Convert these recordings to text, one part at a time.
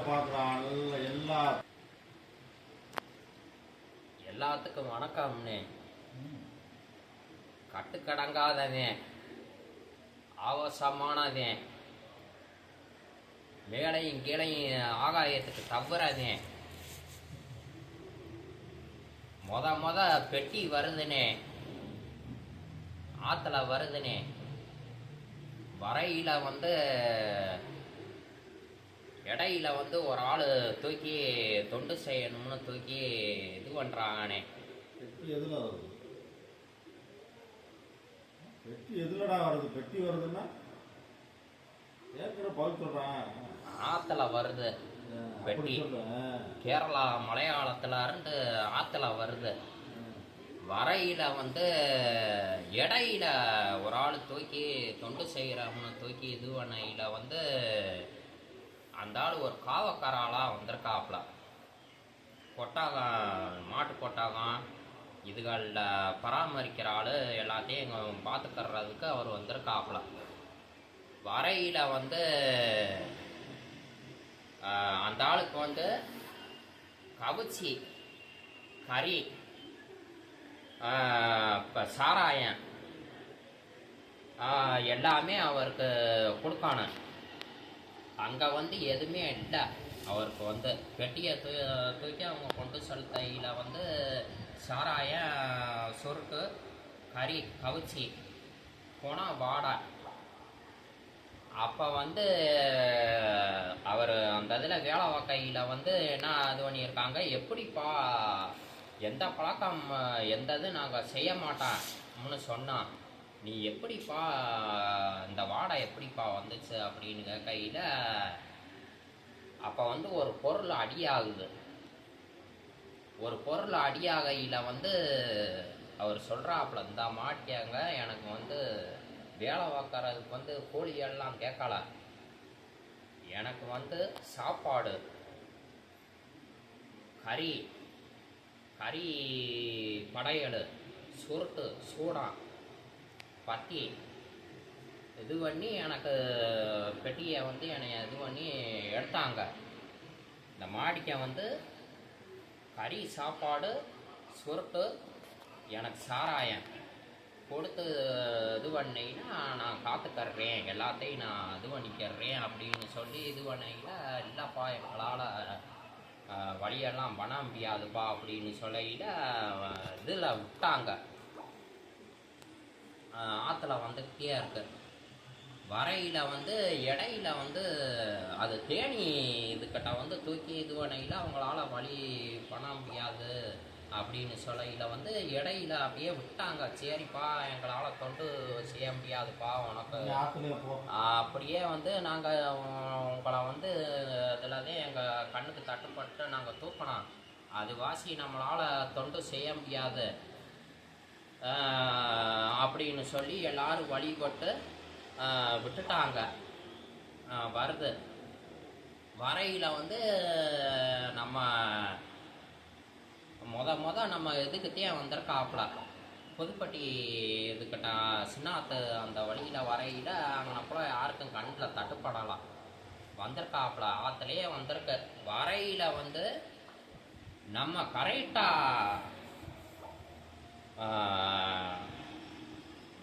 பார்க்குறான் எல்லாத்துக்கும் வணக்கம்னே. கட்டுக்கடங்காதவன், ஆவசமானவன், மேலையும் கீழையும் ஆகாயத்துக்கு தவறதேன், மொத பெட்டி வருதுனே, ஆத்துல வருதுனே, வரையில இடையில ஒரு ஆள் தூக்கி தொண்டு செய்யணும்னு தூக்கி இது பண்றாங்கனே. பெட்டி எதுல வருது? பெட்டி எதுலடா வருது? பெட்டி வருதுன்னா ஏற்கனவே பவித்துறான் ஆத்துல வருது பெட்டி. கேரளா மலையாளத்துல இருந்து ஆத்துல வருது. வரையில இடையில ஒரு ஆள் தூக்கி தொண்டு செய்கிறவனு தூக்கி இது பண்ணையில அந்த ஆள் ஒரு காவக்காராளாக வந்திருக்காப்புல. கொட்டாகம், மாட்டு கொட்டாகம் இதுகளில் பராமரிக்கிற ஆள் எல்லாத்தையும் எங்கள் பார்த்துக்கறதுக்கு அவர் வந்திருக்காப்புல. வரையில அந்த ஆளுக்கு கவிச்சி, கறி, இப்போ சாராயம் எல்லாமே அவருக்கு கொடுக்கணும். அங்கே எதுவுமே இல்லை. அவருக்கு பெட்டியை தூக்கி அவங்க கொண்டு செலுத்தையில் சாராயம், சுருட்டு, கறி, கவிச்சி போனால் வாடை. அப்போ அவர் அந்த இதில் வேலை வாக்கையில் என்ன இது பண்ணியிருக்காங்க, எப்படிப்பா எந்த பழக்கம் எந்த இது நாங்கள் செய்ய மாட்டோம்னு சொன்னான், நீ எப்படிப்பா இந்த வாடை எப்படிப்பா வந்துச்சு அப்படின்னு கேட்கையில் அப்போ ஒரு பொருள் அடியாகுது. ஒரு பொருள் அடியாகையில் அவர் சொல்கிறாப்புல, இந்த மாட்டியாங்க எனக்கு வேலை பார்க்கறதுக்கு கோழியெல்லாம் கேட்கல, எனக்கு சாப்பாடு, கறி படையல், சுருட்டு, சூடான், பத்தி இது பண்ணி எனக்கு பெட்டியை என்னை இது பண்ணி எடுத்தாங்க. இந்த மாடிக்க கறி, சாப்பாடு, சுருட்டு, எனக்கு சாராயம் கொடுத்து இது பண்ணிங்கன்னா நான் காத்துக்கறேன், எல்லாத்தையும் நான் இது பண்ணிக்கிறேன் அப்படின்னு சொல்லி இது பண்ணிங்கன்னா, இல்லைப்பா எங்களால் வழியெல்லாம் பண்ண முடியாதுப்பா அப்படின்னு சொல்லையில் இதில் விட்டாங்க. ஆற்றுல வந்துக்கிட்டே இருக்கு. வரையில் இடையில அது தேனி இதுக்கிட்ட தூக்கி இது பண்ணையில் அவங்களால வழி பண்ண முடியாது அப்படின்னு சொல்லையில் இடையில அப்படியே விட்டாங்க. சரிப்பா எங்களால் தொண்டு செய்ய முடியாதுப்பா உனக்கு, அப்படியே நாங்கள் உங்களை இதில் எங்கள் கண்ணுக்கு தட்டுப்பட்டு நாங்கள் தூக்கணும், அது வாசி நம்மளால் தொண்டு செய்ய முடியாது அப்படின்னு சொல்லி எல்லாரும் வழிபட்டு விட்டுட்டாங்க. வருது. வரையில் நம்ம நம்ம இதுக்கிட்டே வந்திருக்காப்புல, புதுப்பட்டி இதுக்கிட்ட சின்னாத்து அந்த வழியில் வரையில் அங்கனப்புல யாருக்கும் கண்ணில் தட்டுப்படலாம் வந்திருக்காப்புல, ஆற்றுலையே வந்திருக்கு. வரையில் நம்ம கரெக்டாக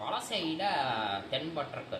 வலசையில் தென்பட்டிருக்கு.